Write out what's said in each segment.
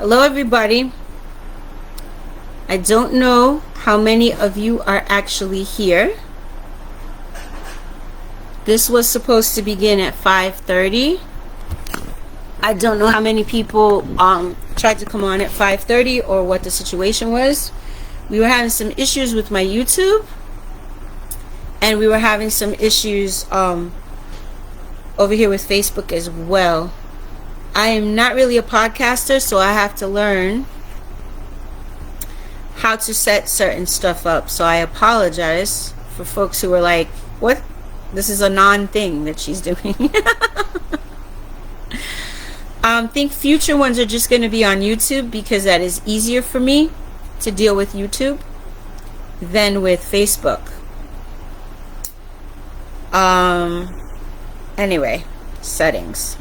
Hello, everybody. I don't know how many of you are actually here. This was supposed to begin at 5:30. I don't know how many people tried to come on at 5:30 or what the situation was. We were having some issues with my YouTube, and we were having some issues over here with Facebook as well. I am not really a podcaster, so I have to learn how to set certain stuff up. So I apologize for folks who were like, what? This is a non-thing that she's doing. I think future ones are just going to be on YouTube because that is easier for me to deal with YouTube than with Facebook. Anyway, settings.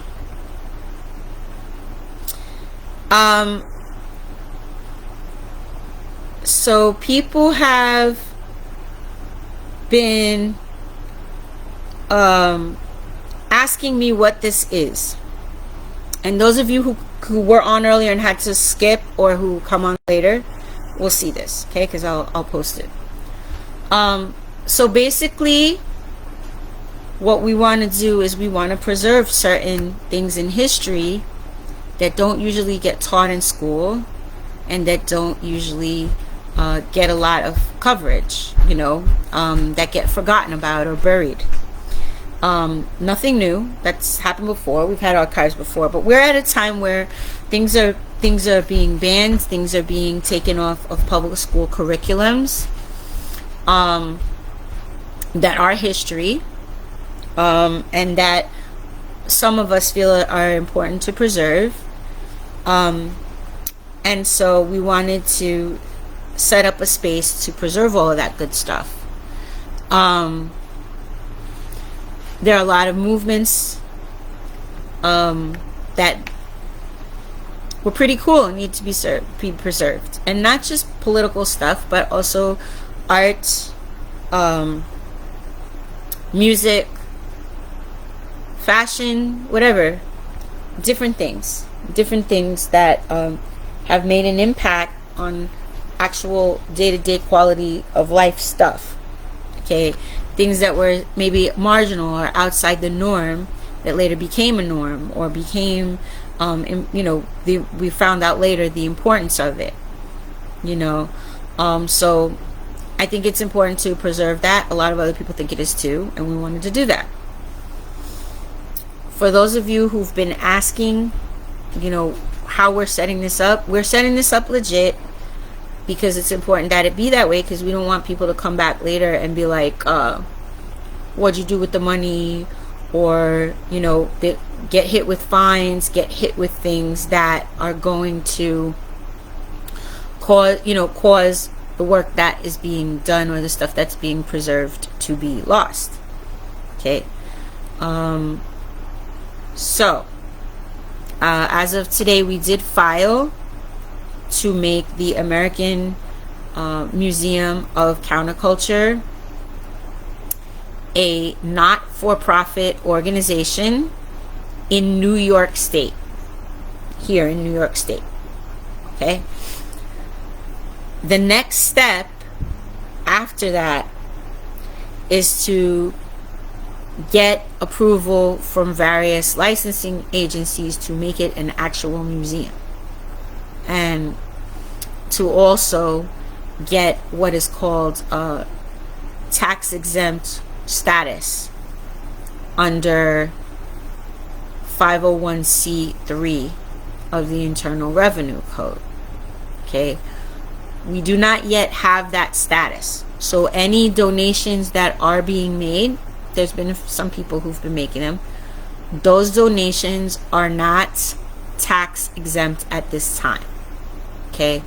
So people have been asking me what this is, and those of you who were on earlier and had to skip or who come on later will see this, okay, because I'll post it. So basically what we want to do is we want to preserve certain things in history that don't usually get taught in school and that don't usually get a lot of coverage, that get forgotten about or buried. Nothing new. That's happened before. We've had archives before, but we're at a time where things are being banned, things are being taken off of public school curriculums that are history, and that some of us feel are important to preserve. And so we wanted to set up a space to preserve all of that good stuff. There are a lot of movements that were pretty cool and need to be preserved. And not just political stuff, but also art, music, fashion, whatever. Different things that have made an impact on actual day-to-day quality of life stuff. Okay, things that were maybe marginal or outside the norm that later became a norm or became, we found out later the importance of it. So I think it's important to preserve that. A lot of other people think it is too, and we wanted to do that. For those of you who've been asking, how we're setting this up legit because it's important that it be that way, because we don't want people to come back later and be like, what'd you do with the money? Or, get hit with fines, get hit with things that are going to cause the work that is being done or the stuff that's being preserved to be lost. Okay. So, as of today, we did file to make the American Museum of Counterculture a not-for-profit organization in New York State. Here in New York State. Okay? The next step after that is to get approval from various licensing agencies to make it an actual museum, and to also get what is called tax exempt status under 501c3 of the Internal Revenue Code. Okay, we do not yet have that status, so any donations that are being made, there's been some people who've been making them, those donations are not tax exempt at this time. Okay,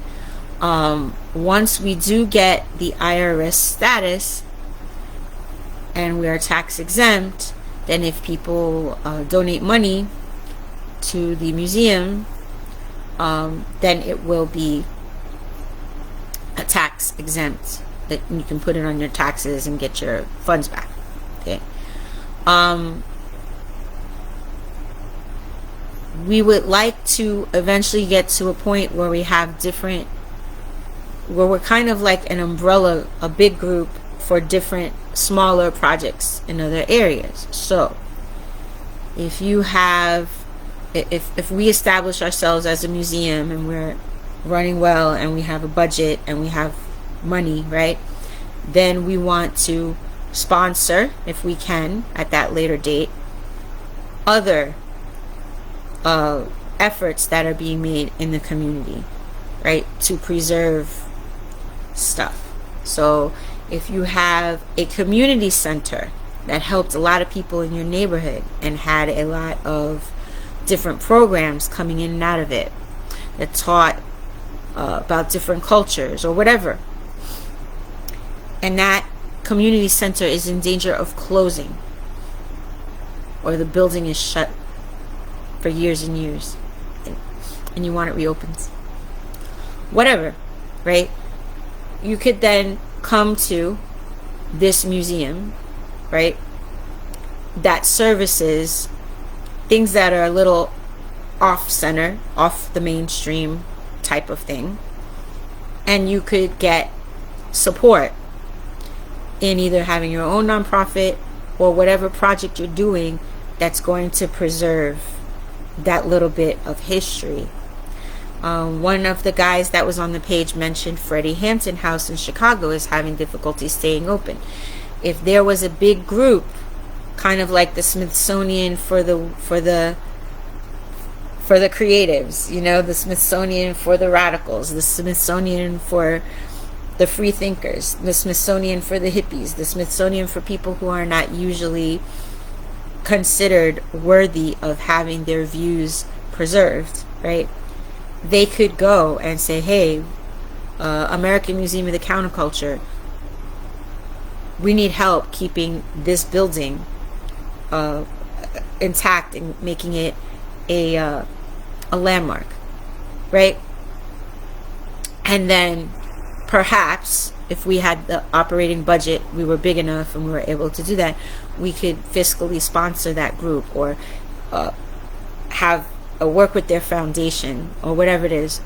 once we do get the IRS status and we are tax exempt, then if people donate money to the museum, then it will be a tax exempt, that you can put it on your taxes and get your funds back. Okay. we would like to eventually get to a point where we have different, where we're kind of like an umbrella, a big group for different smaller projects in other areas. So if you have, if we establish ourselves as a museum and we're running well and we have a budget and we have money, right, then we want to sponsor, if we can at that later date, other efforts that are being made in the community, right, to preserve stuff. So if you have a community center that helped a lot of people in your neighborhood and had a lot of different programs coming in and out of it that taught about different cultures or whatever, and that community center is in danger of closing, or the building is shut for years and years, and you want it reopened, whatever, right, you could then come to this museum, right, that services things that are a little off center, off the mainstream type of thing, and you could get support in either having your own nonprofit or whatever project you're doing that's going to preserve that little bit of history. One of the guys that was on the page mentioned Freddie Hampton House in Chicago is having difficulty staying open. If there was a big group, kind of like the Smithsonian for the creatives, you know, the Smithsonian for the radicals, the Smithsonian for the free thinkers, the Smithsonian for the hippies, the Smithsonian for people who are not usually considered worthy of having their views preserved, right? They could go and say, hey, American Museum of the Counterculture, we need help keeping this building intact and making it a landmark, right? And then perhaps if we had the operating budget, we were big enough and we were able to do that, we could fiscally sponsor that group, or have work with their foundation or whatever it is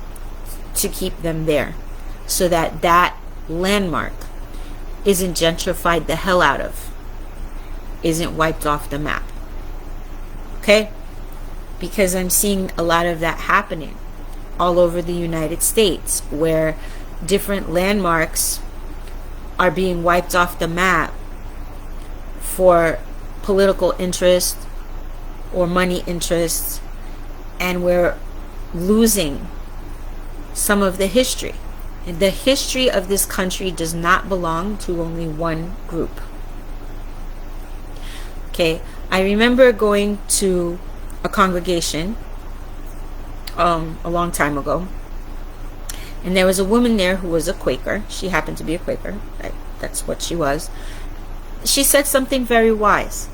to keep them there, so that that landmark isn't gentrified the hell out of, isn't wiped off the map. Okay? Because I'm seeing a lot of that happening all over the United States, where different landmarks are being wiped off the map for political interest or money interests, and we're losing some of the history. And the history of this country does not belong to only one group. Okay, I remember going to a congregation a long time ago, and there was a woman there who was a Quaker. She happened to be a Quaker. That's what she was. She said something very wise.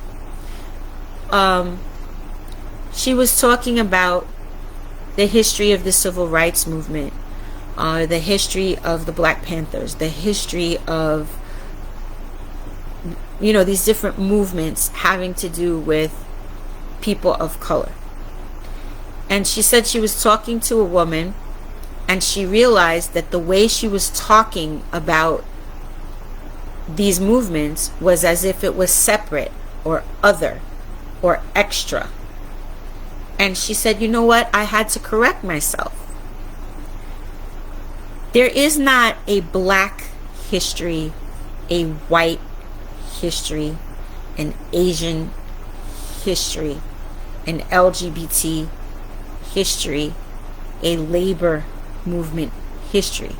She was talking about the history of the civil rights movement, the history of the Black Panthers, the history of, you know, these different movements having to do with people of color. And she said she was talking to a woman, and she realized that the way she was talking about these movements was as if it was separate or other or extra. And she said, you know what? I had to correct myself. There is not a Black history, a white history, an Asian history, an LGBT history, a labor movement history.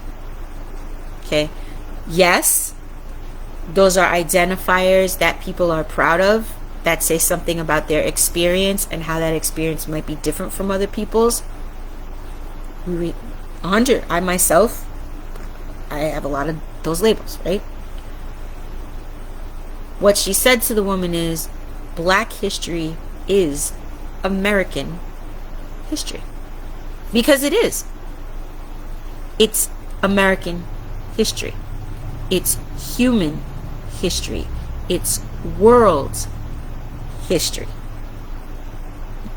Okay? Yes, those are identifiers that people are proud of, that say something about their experience and how that experience might be different from other people's. 100. I myself, I have a lot of those labels, right? What she said to the woman is, Black history is American history. Because it is. It's American history. It's human history. It's world history.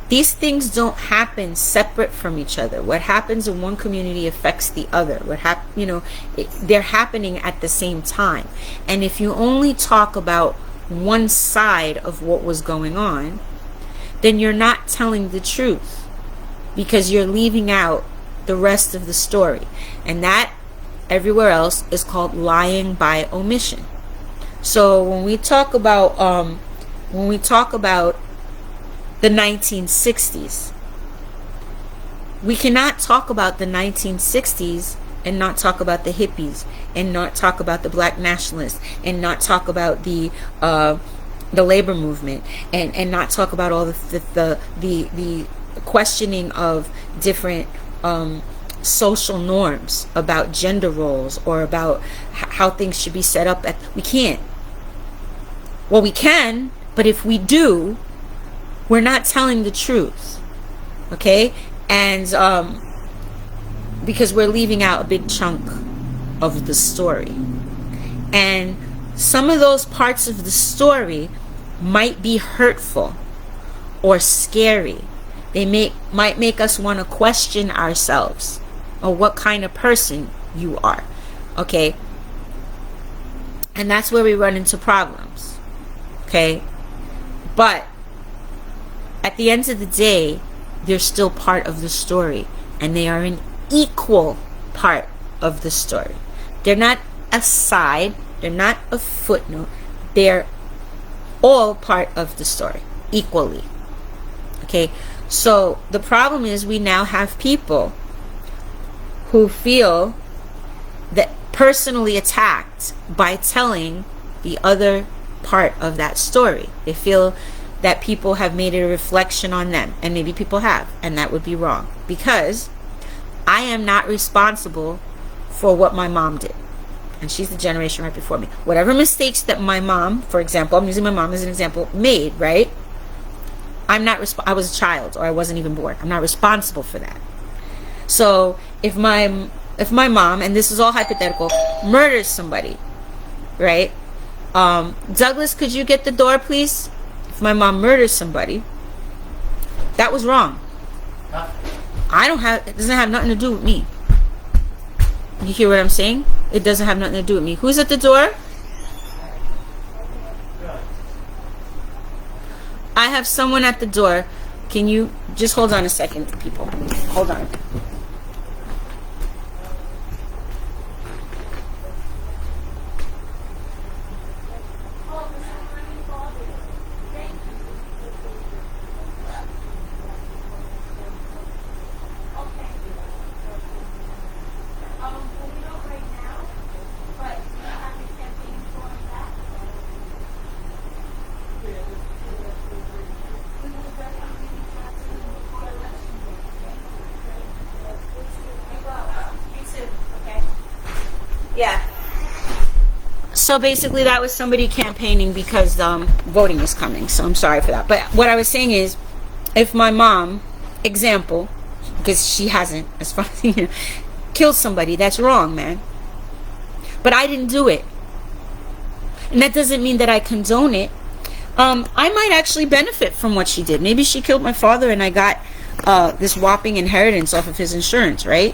These things don't happen separate from each other. What happens in one community affects the other. They're happening at the same time. And if you only talk about one side of what was going on, then you're not telling the truth, because you're leaving out the rest of the story. And that, everywhere else, is called lying by omission. So when we talk about the 1960s, we cannot talk about the 1960s and not talk about the hippies, and not talk about the black nationalists, and not talk about the labor movement, and not talk about all the questioning of different social norms about gender roles, or about how things should be set up. We can't. Well, we can, but if we do, we're not telling the truth, okay? And because we're leaving out a big chunk of the story. And some of those parts of the story might be hurtful or scary. They might make us want to question ourselves, or what kind of person you are, okay? And that's where we run into problems, okay? But at the end of the day, they're still part of the story, and they are an equal part of the story. They're not a side, they're not a footnote, they're all part of the story equally, okay? So the problem is, we now have people who feel that personally attacked by telling the other part of that story. They feel that people have made it a reflection on them, and maybe people have, and that would be wrong, because I am not responsible for what my mom did, and she's the generation right before me. Whatever mistakes that my mom, for example, I'm using my mom as an example, made, right? I was a child, or I wasn't even born. I'm not responsible for that. So if my mom, and this is all hypothetical, murders somebody, right? Douglas, could you get the door, please? If my mom murders somebody, that was wrong. It doesn't have nothing to do with me. You hear what I'm saying? It doesn't have nothing to do with me. Who's at the door? I have someone at the door. Can you just hold on a second, people? Hold on. Yeah. So basically that was somebody campaigning because voting is coming. So I'm sorry for that. But what I was saying is, if my mom, example, because she hasn't, as far as you know, killed somebody, that's wrong, man. But I didn't do it. And that doesn't mean that I condone it. I might actually benefit from what she did. Maybe she killed my father and I got this whopping inheritance off of his insurance, right?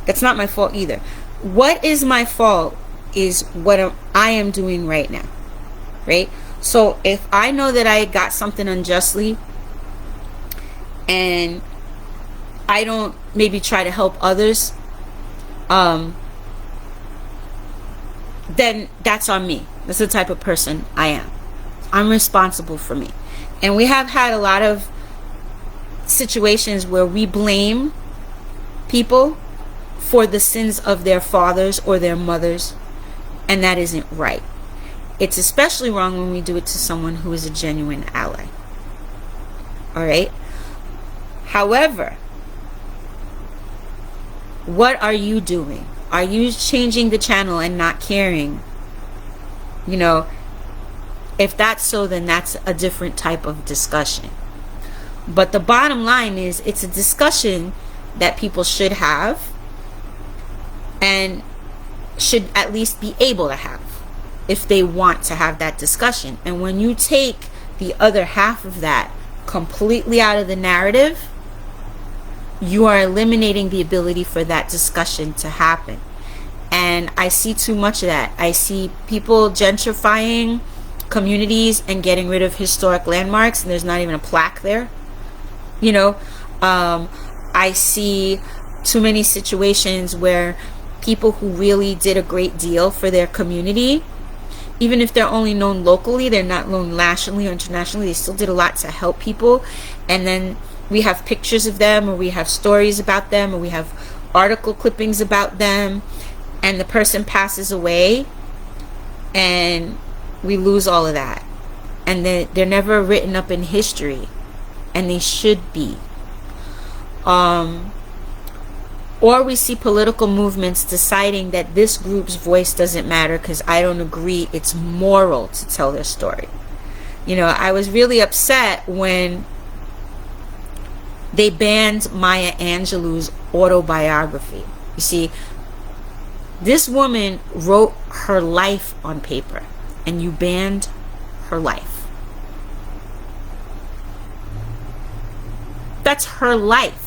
That's not my fault either. What is my fault is what I am doing right now, right? So if I know that I got something unjustly and I don't maybe try to help others, then that's on me. That's the type of person I am. I'm responsible for me. And we have had a lot of situations where we blame people for the sins of their fathers or their mothers, and that isn't right. It's especially wrong when we do it to someone who is a genuine ally. All right? However, what are you doing? Are you changing the channel and not caring? You know, if that's so, then that's a different type of discussion. But the bottom line is, it's a discussion that people should have and should at least be able to have if they want to have that discussion. And when you take the other half of that completely out of the narrative, you are eliminating the ability for that discussion to happen. And I see too much of that. I see people gentrifying communities and getting rid of historic landmarks, and there's not even a plaque there. I see too many situations where people who really did a great deal for their community, even if they're only known locally, they're not known nationally or internationally, they still did a lot to help people. And then we have pictures of them, or we have stories about them, or we have article clippings about them, and the person passes away and we lose all of that. And they're never written up in history, and they should be. Or we see political movements deciding that this group's voice doesn't matter because I don't agree, it's moral to tell their story. I was really upset when they banned Maya Angelou's autobiography. You see, this woman wrote her life on paper, and you banned her life. That's her life.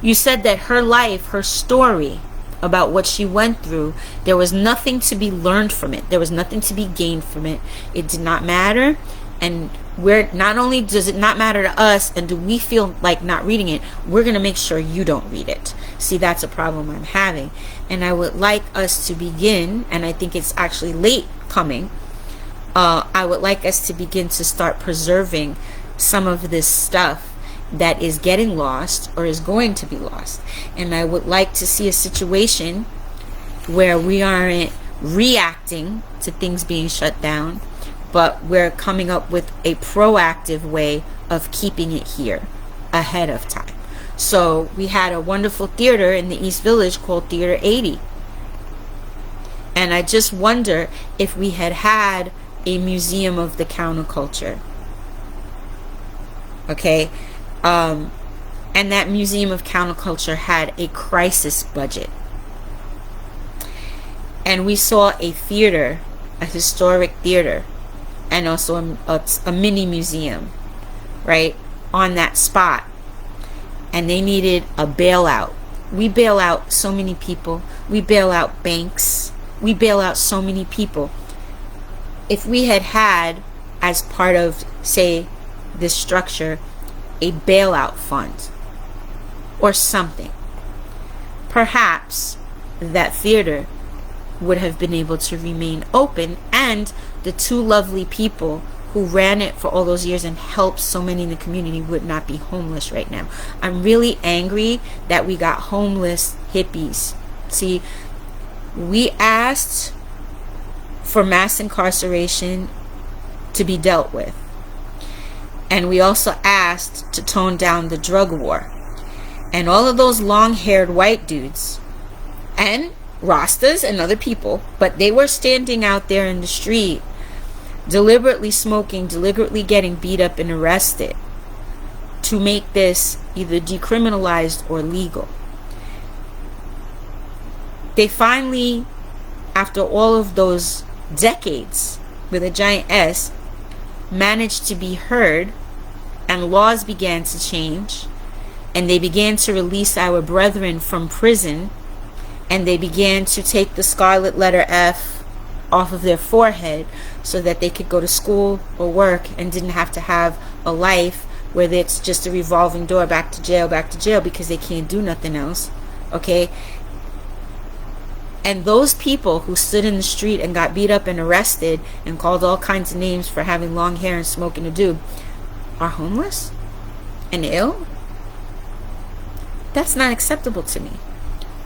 You said that her life, her story about what she went through, there was nothing to be learned from it. There was nothing to be gained from it. It did not matter. And not only does it not matter to us, and do we feel like not reading it, we're going to make sure you don't read it. See, that's a problem I'm having. And I would like us to begin, and I think it's actually late coming, I would like us to begin to start preserving some of this stuff that is getting lost or is going to be lost. And I would like to see a situation where we aren't reacting to things being shut down, but we're coming up with a proactive way of keeping it here ahead of time. So we had a wonderful theater in the East Village called Theater 80. And I just wonder if we had a museum of the counterculture. Okay? And that museum of counterculture had a crisis budget. And we saw a theater, a historic theater, and also a mini museum, right, on that spot. And they needed a bailout. We bail out so many people. We bail out banks. We bail out so many people. If we had, as part of, say, this structure, a bailout fund or something, perhaps that theater would have been able to remain open, and the two lovely people who ran it for all those years and helped so many in the community would not be homeless right now. I'm really angry that we got homeless hippies. See, we asked for mass incarceration to be dealt with. And we also asked to tone down the drug war. And all of those long-haired white dudes and Rastas and other people, but they were standing out there in the street, deliberately smoking, deliberately getting beat up and arrested to make this either decriminalized or legal. They finally, after all of those decades with a giant S, managed to be heard, and laws began to change, and they began to release our brethren from prison, and they began to take the scarlet letter F off of their forehead so that they could go to school or work and didn't have to have a life where it's just a revolving door, back to jail, because they can't do nothing else. Okay? And those people who stood in the street and got beat up and arrested and called all kinds of names for having long hair and smoking a doob are homeless and ill? That's not acceptable to me.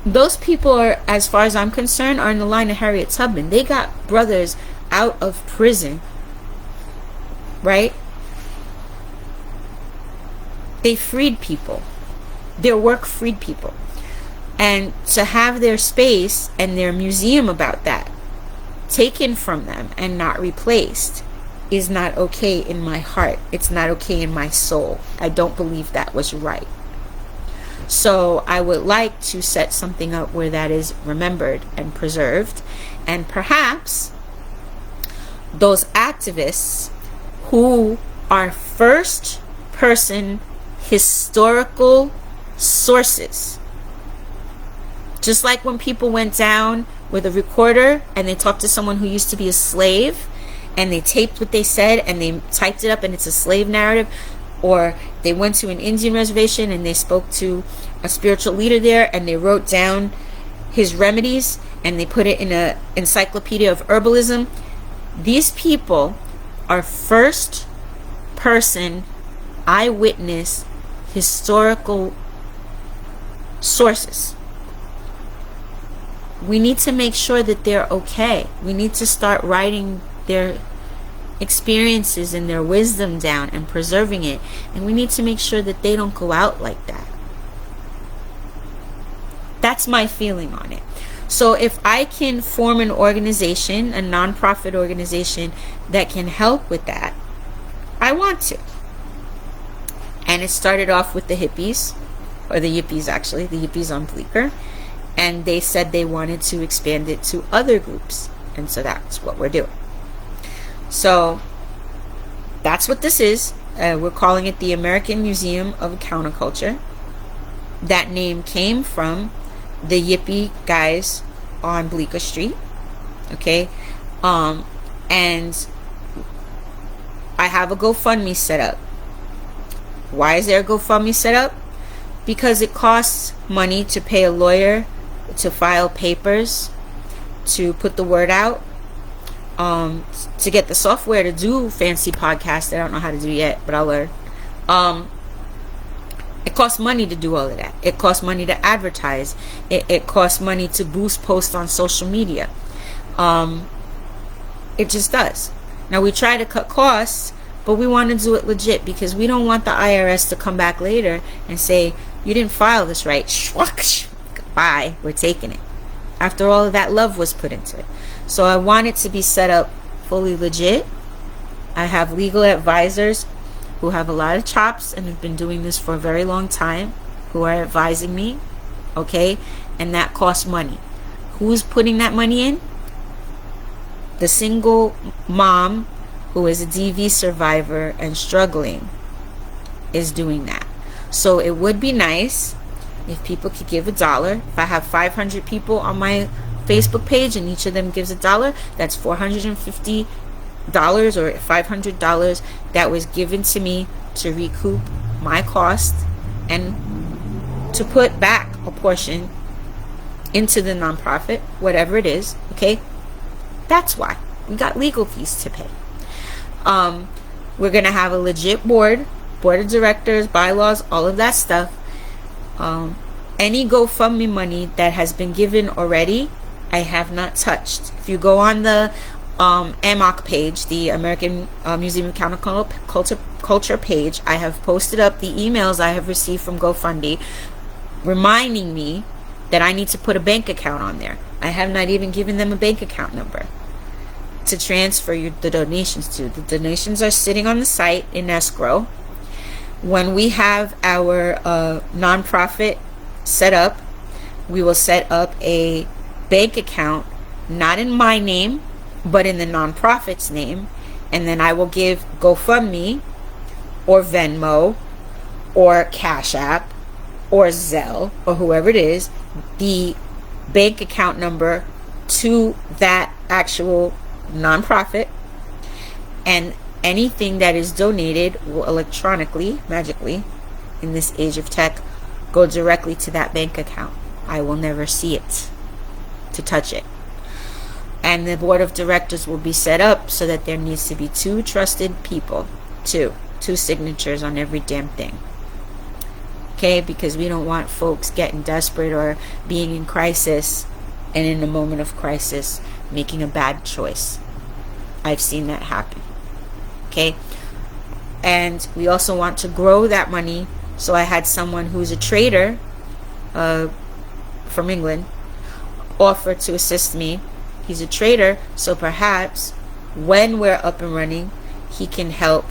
Those people are, as far as I'm concerned, are in the line of Harriet Tubman. They got brothers out of prison, right? They freed people. Their work freed people. And to have their space and their museum about that taken from them and not replaced is not okay in my heart. It's not okay in my soul. I don't believe that was right. So I would like to set something up where that is remembered and preserved. And perhaps those activists who are first person historical sources. Just like when people went down with a recorder and they talked to someone who used to be a slave and they taped what they said and they typed it up and it's a slave narrative, or they went to an Indian reservation and they spoke to a spiritual leader there and they wrote down his remedies and they put it in an encyclopedia of herbalism. These people are first person eyewitness historical sources. We need to make sure that they're okay. We need to start writing their experiences and their wisdom down and preserving it. And we need to make sure that they don't go out like that. That's my feeling on it. So if I can form an organization, a nonprofit organization that can help with that, I want to. And it started off with the hippies, or the yippies actually, the yippies on Bleecker. And they said they wanted to expand it to other groups. And so that's what we're doing. So that's what this is. We're calling it the American Museum of Counterculture. That name came from the yippie guys on Bleecker Street. Okay. And I have a GoFundMe set up. Why is there a GoFundMe set up? Because it costs money to pay a lawyer to file papers, to put the word out, to get the software to do fancy podcasts that I don't know how to do yet, but I'll learn. It costs money to do all of that. It costs money to advertise. It costs money to boost posts on social media. It just does. Now we try to cut costs, but we want to do it legit because we don't want the IRS to come back later and say, you didn't file this right. Bye, we're taking it. After all of that love was put into it. So I want it to be set up fully legit. I have legal advisors who have a lot of chops and have been doing this for a very long time, who are advising me, okay? And that costs money. Who's putting that money in? The single mom who is a DV survivor and struggling is doing that. So it would be nice if people could give $1. If I have 500 people on my Facebook page and each of them gives $1, that's $450 or $500 that was given to me to recoup my cost and to put back a portion into the nonprofit, whatever it is. Okay, that's why we got legal fees to pay. We're gonna have a legit board of directors, bylaws, all of that stuff. Any GoFundMe money that has been given already, I have not touched. If you go on the AMoCC page, the American Museum of Counterculture page, I have posted up the emails I have received from GoFundMe reminding me that I need to put a bank account on there. I have not even given them a bank account number to transfer the donations to. The donations are sitting on the site in escrow. When we have our nonprofit set up, we will set up a bank account, not in my name, but in the nonprofit's name, and then I will give GoFundMe or Venmo or Cash App or Zelle or whoever it is the bank account number to that actual nonprofit, and anything that is donated will electronically, magically, in this age of tech, go directly to that bank account. I will never see it to touch it. And the board of directors will be set up so that there needs to be 2 trusted people, two signatures on every damn thing. Okay, because we don't want folks getting desperate or being in crisis, and in a moment of crisis making a bad choice. I've seen that happen. Okay, and we also want to grow that money. So I had someone who's a trader from England offer to assist me. He's a trader, so perhaps when we're up and running, he can help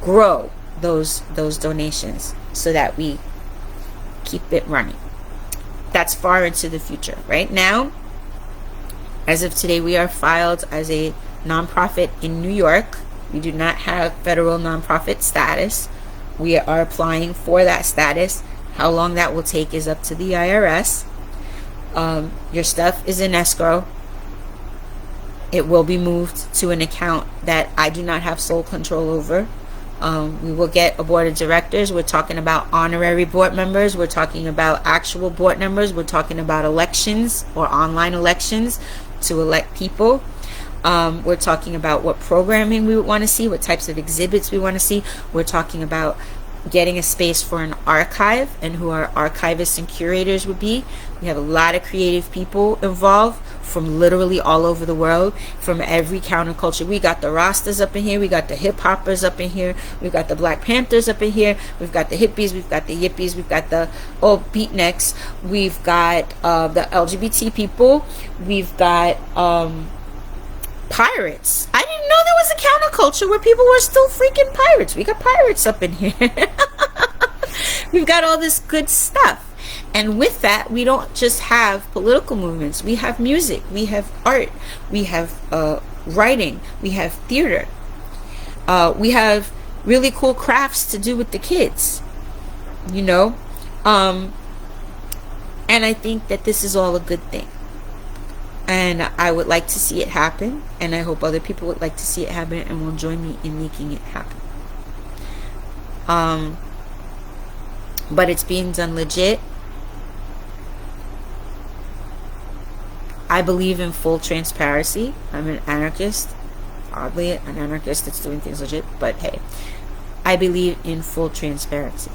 grow those donations so that we keep it running. That's far into the future. Right now, as of today, we are filed as a nonprofit in New York. We do not have federal nonprofit status. We are applying for that status. How long that will take is up to the IRS. Your stuff is in escrow. It will be moved to an account that I do not have sole control over. We will get a board of directors. We're talking about honorary board members. We're talking about actual board members. We're talking about elections or online elections to elect people. We're talking about what programming we would want to see, what types of exhibits we want to see. We're talking about getting a space for an archive and who our archivists and curators would be. We have a lot of creative people involved from literally all over the world, from every counterculture. We got the Rastas up in here, we got the hip hoppers up in here, we've got the Black Panthers up in here, we've got the hippies, we've got the yippies, we've got the beatniks, we've got the LGBT people, we've got pirates. I didn't know there was a counterculture where people were still freaking pirates. We got pirates up in here. We've got all this good stuff. And with that, we don't just have political movements. We have music, we have art, we have writing, we have theater, we have really cool crafts to do with the kids, you know. And I think that this is all a good thing. And I would like to see it happen, and I hope other people would like to see it happen and will join me in making it happen. But it's being done legit. I believe in full transparency. I'm an anarchist. Oddly, an anarchist that's doing things legit, but hey, I believe in full transparency.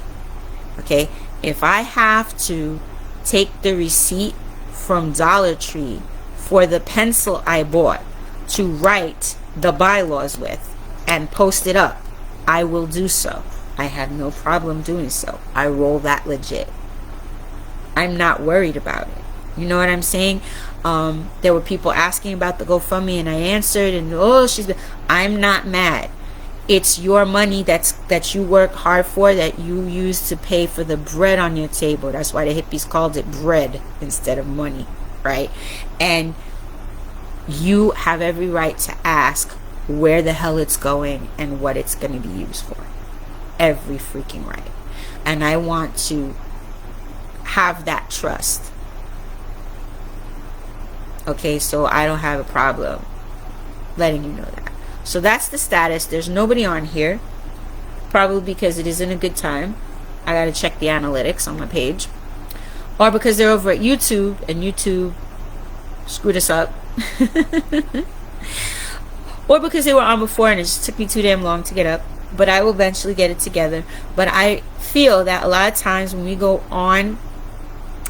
Okay? If I have to take the receipt from Dollar Tree for the pencil I bought to write the bylaws with and post it up, I will do so. I have no problem doing so. I roll that legit. I'm not worried about it. You know what I'm saying? There were people asking about the GoFundMe, and I answered, and I'm not mad. It's your money that you work hard for, that you use to pay for the bread on your table. That's why the hippies called it bread instead of money, right? And you have every right to ask where the hell it's going and what it's going to be used for. Every freaking right. And I want to have that trust. Okay, so I don't have a problem letting you know that. So that's the status. There's nobody on here, probably because it isn't a good time. I gotta check the analytics on my page, or because they're over at YouTube and YouTube screwed us up, or because they were on before and it just took me too damn long to get up. But I will eventually get it together. But I feel that a lot of times when we go on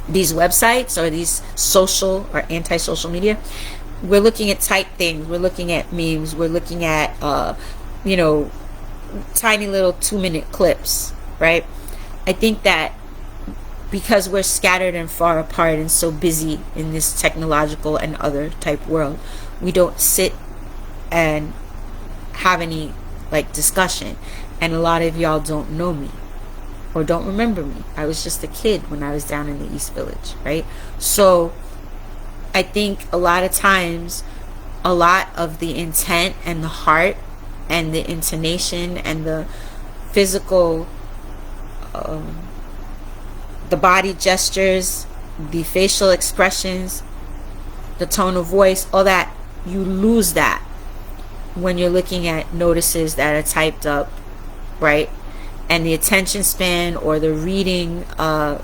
these websites or these social or anti-social media, we're looking at type things, we're looking at memes, we're looking at tiny little 2-minute clips, right? I think that because we're scattered and far apart and so busy in this technological and other type world, we don't sit and have any discussion. And a lot of y'all don't know me or don't remember me. I was just a kid when I was down in the East Village, right? So I think a lot of times, a lot of the intent and the heart and the intonation and the physical, the body gestures, the facial expressions, the tone of voice, all that, you lose that when you're looking at notices that are typed up, right? And the attention span or the reading, the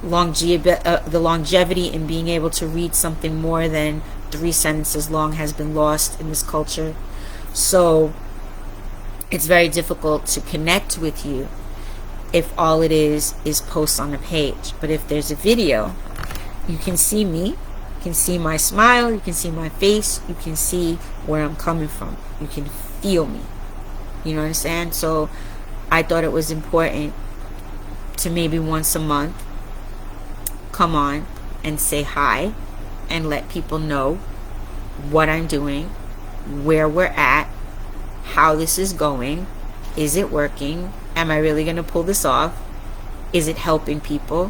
longevity in being able to read something more than 3 sentences long has been lost in this culture. So it's very difficult to connect with you if all it is posts on a page. But if there's a video, you can see me, you can see my smile, you can see my face, you can see where I'm coming from, you can feel me. You know what I'm saying? So I thought it was important to maybe once a month come on and say hi and let people know what I'm doing, where we're at, how this is going, is it working, am I really going to pull this off, is it helping people,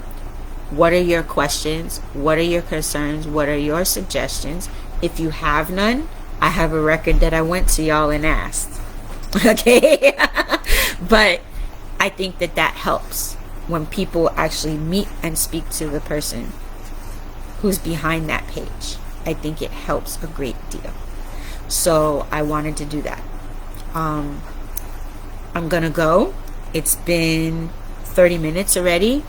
what are your questions, what are your concerns, what are your suggestions. If you have none, I have a record that I went to y'all and asked. Okay? But I think that that helps when people actually meet and speak to the person who's behind that page. I think it helps a great deal. So I wanted to do that. I'm gonna go. It's been 30 minutes already.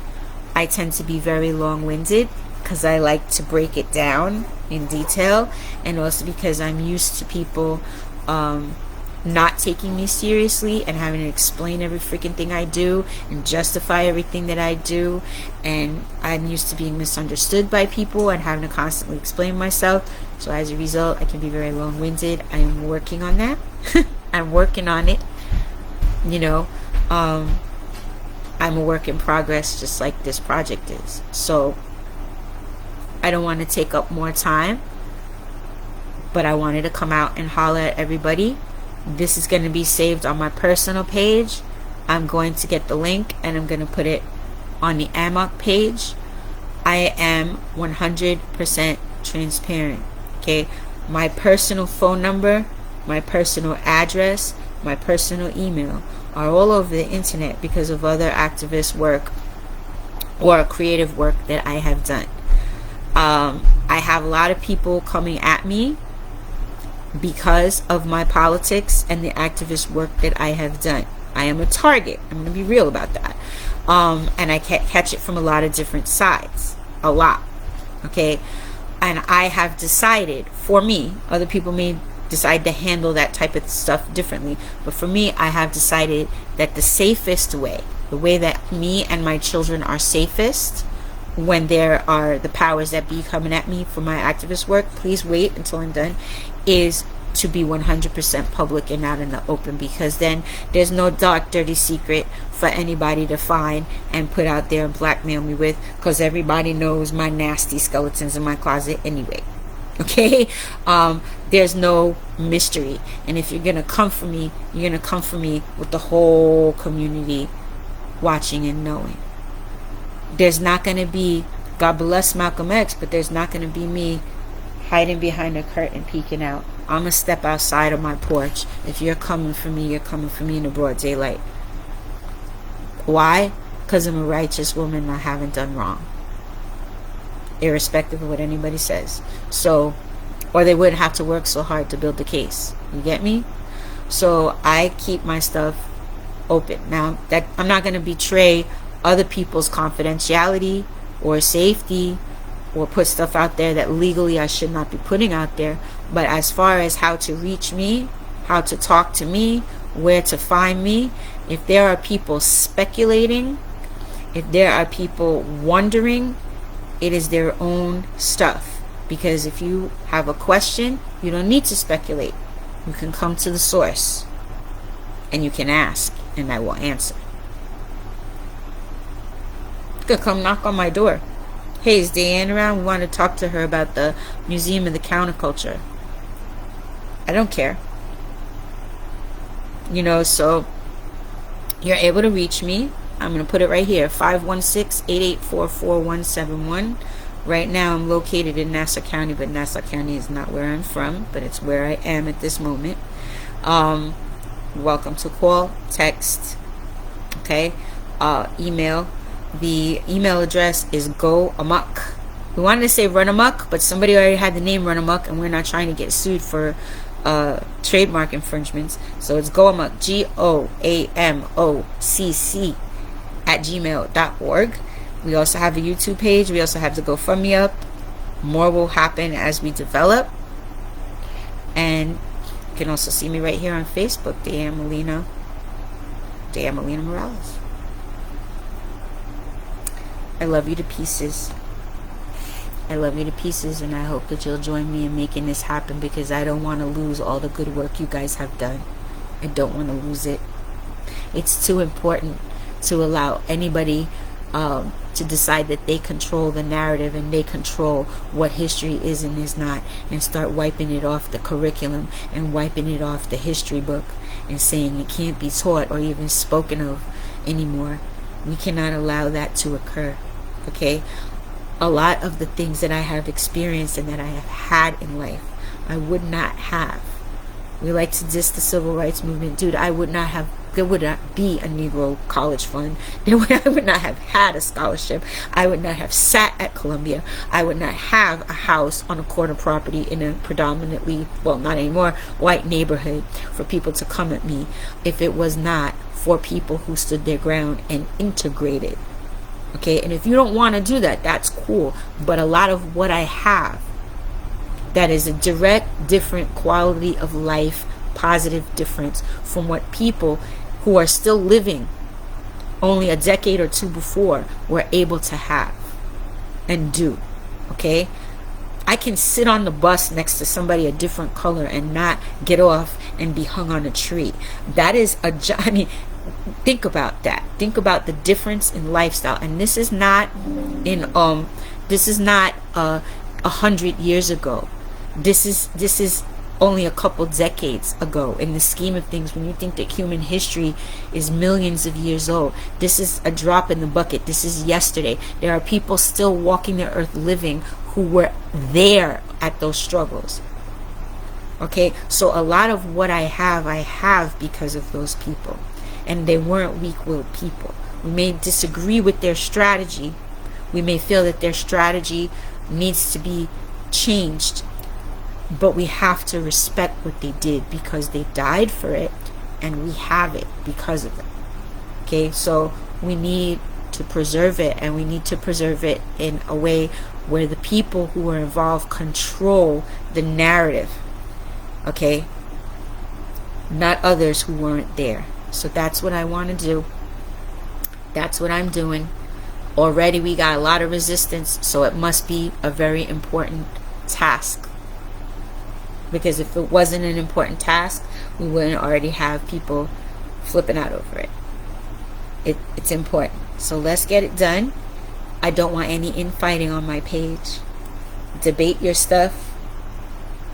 I tend to be very long-winded because I like to break it down in detail, and also because I'm used to people not taking me seriously and having to explain every freaking thing I do and justify everything that I do. And I'm used to being misunderstood by people and having to constantly explain myself. So as a result, I can be very long-winded. I am working on that. I'm working on it. You know, I'm a work in progress, just like this project is. So I don't want to take up more time, but I wanted to come out and holler at everybody. This is going to be saved on my personal page. I'm going to get the link and I'm going to put it on the AMoCC page. I am 100% transparent. Okay, my personal phone number, my personal address, my personal email are all over the internet because of other activist work or creative work that I have done. I have a lot of people coming at me because of my politics and the activist work that I have done. I am a target. I'm going to be real about that. And I catch it from a lot of different sides. A lot. Okay? And I have decided, for me, other people may decide to handle that type of stuff differently, but for me, I have decided that the safest way, the way that me and my children are safest when there are the powers that be coming at me for my activist work, please wait until I'm done, is to be 100% public and out in the open, because then there's no dark, dirty secret for anybody to find and put out there and blackmail me with, because everybody knows my nasty skeletons in my closet anyway. Okay? There's no mystery. And if you're gonna come for me, you're gonna come for me with the whole community watching and knowing. There's not gonna be, God bless Malcolm X, but there's not gonna be me hiding behind a curtain peeking out. I'm gonna step outside of my porch. If you're coming for me, you're coming for me in the broad daylight. Why? Because I'm a righteous woman and I haven't done wrong, irrespective of what anybody says. So, or they wouldn't have to work so hard to build the case. You get me? So I keep my stuff open. Now, that I'm not going to betray other people's confidentiality or safety or put stuff out there that legally I should not be putting out there. But as far as how to reach me, how to talk to me, where to find me, if there are people speculating, if there are people wondering, it is their own stuff. Because if you have a question, you don't need to speculate. You can come to the source and you can ask, and I will answer. You can come knock on my door. Hey, is Diane around? We want to talk to her about the Museum of the Counterculture. I don't care. You know, so you're able to reach me. I'm going to put it right here, 516-884-4171. Right now I'm located in Nassau County, but Nassau County is not where I'm from, but it's where I am at this moment. Welcome to call, text, okay, email. The email address is Go Amok. We wanted to say Run Amok, but somebody already had the name Run Amok, and we're not trying to get sued for trademark infringements. So it's Go Amok, GOAMOCC @gmail.org. We also have a YouTube page. We also have the GoFundMe up. More will happen as we develop. And you can also see me right here on Facebook, Diane Molina Morales. I love you to pieces. I love you to pieces, and I hope that you'll join me in making this happen, because I don't want to lose all the good work you guys have done. I don't want to lose it. It's too important to allow anybody to decide that they control the narrative and they control what history is and is not, and start wiping it off the curriculum and wiping it off the history book and saying it can't be taught or even spoken of anymore. We cannot allow that to occur. Okay? A lot of the things that I have experienced and that I have had in life, I would not have We like to diss the civil rights movement. Dude, there would not be a Negro college fund. I would not have had a scholarship. I would not have sat at Columbia. I would not have a house on a corner property in a predominantly, well, not anymore, white neighborhood for people to come at me if it was not for people who stood their ground and integrated. Okay, and if you don't want to do that, that's cool. But a lot of what I have that is a direct, different quality of life, positive difference from what people who are still living only a decade or two before were able to have and do. Okay, I can sit on the bus next to somebody a different color and not get off and be hung on a tree. That is I mean, think about that. Think about the difference in lifestyle. And this is not 100 years ago. This is only a couple decades ago in the scheme of things. When you think that human history is millions of years old, this is a drop in the bucket. This is yesterday. There are people still walking the earth living who were there at those struggles. Okay, so a lot of what I have because of those people. And they weren't weak-willed people. We may disagree with their strategy. We may feel that their strategy needs to be changed. But we have to respect what they did because they died for it, and we have it because of it. Okay, so we need to preserve it, and we need to preserve it in a way where the people who are involved control the narrative. Okay, not others who weren't there. So that's what I want to do. That's what I'm doing. Already we got a lot of resistance, so it must be a very important task. Because if it wasn't an important task, we wouldn't already have people flipping out over it. It's important. So let's get it done. I don't want any infighting on my page. Debate your stuff.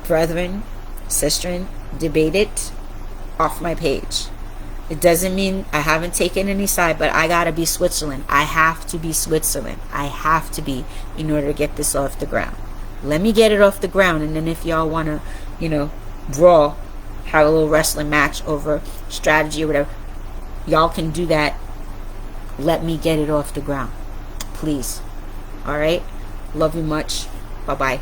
Brethren, sistren, debate it off my page. It doesn't mean I haven't taken any side, but I gotta be Switzerland. I have to be Switzerland. I have to be in order to get this off the ground. Let me get it off the ground, and then if y'all want to, brawl, have a little wrestling match over strategy or whatever, y'all can do that. Let me get it off the ground, please. All right? Love you much. Bye-bye.